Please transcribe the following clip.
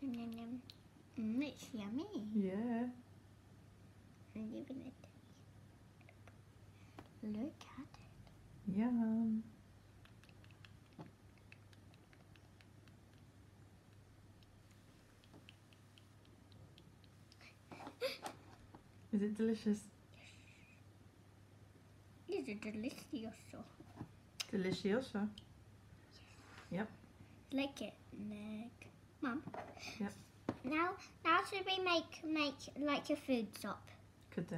Yum, yum, yum. It's yummy. Yeah. I'm giving it. Look at it. Yum. Is it delicious? It's delicioso. Delicioso. Yep. Lick it, Nick. Mum. Yep. Now should we make like a food shop? Could do.